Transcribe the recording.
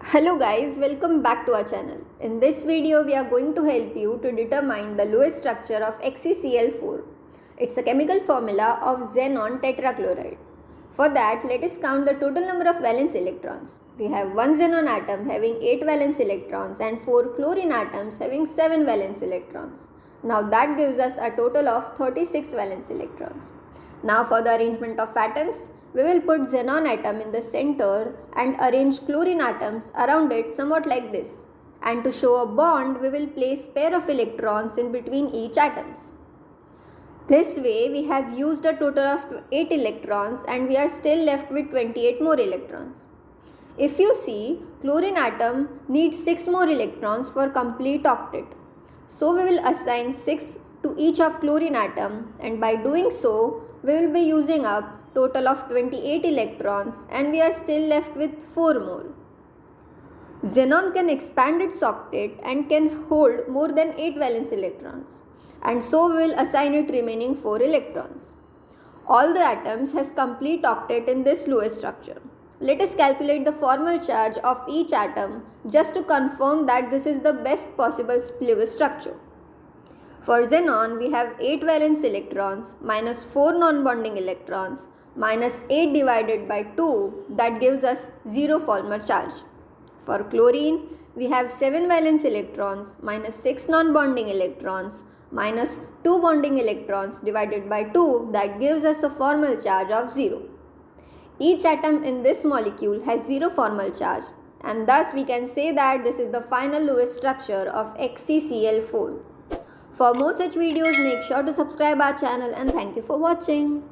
Hello guys, welcome back to our channel. In this video, we are going to help you to determine the Lewis structure of XeCl4. It's a chemical formula of xenon tetrachloride. For that, let us count the total number of valence electrons. We have one xenon atom having 8 valence electrons and 4 chlorine atoms having 7 valence electrons. Now that gives us a total of 36 valence electrons. Now for the arrangement of atoms, we will put xenon atom in the center and arrange chlorine atoms around it somewhat like this. And to show a bond, we will place pair of electrons in between each atoms. This way, we have used a total of 8 electrons and we are still left with 28 more electrons. If you see, chlorine atom needs 6 more electrons for complete octet. So we will assign 6 to each of chlorine atom, and by doing so, we will be using up total of 28 electrons and we are still left with 4 more. Xenon can expand its octet and can hold more than 8 valence electrons, and so we will assign it remaining 4 electrons. All the atoms has complete octet in this Lewis structure. Let us calculate the formal charge of each atom just to confirm that this is the best possible Lewis structure. For xenon, we have 8 valence electrons minus 4 non-bonding electrons minus 8 divided by 2, that gives us 0 formal charge. For chlorine, we have 7 valence electrons minus 6 non-bonding electrons minus 2 bonding electrons divided by 2, that gives us a formal charge of 0. Each atom in this molecule has 0 formal charge, and thus we can say that this is the final Lewis structure of XeCl4. For more such videos, make sure to subscribe our channel, and thank you for watching.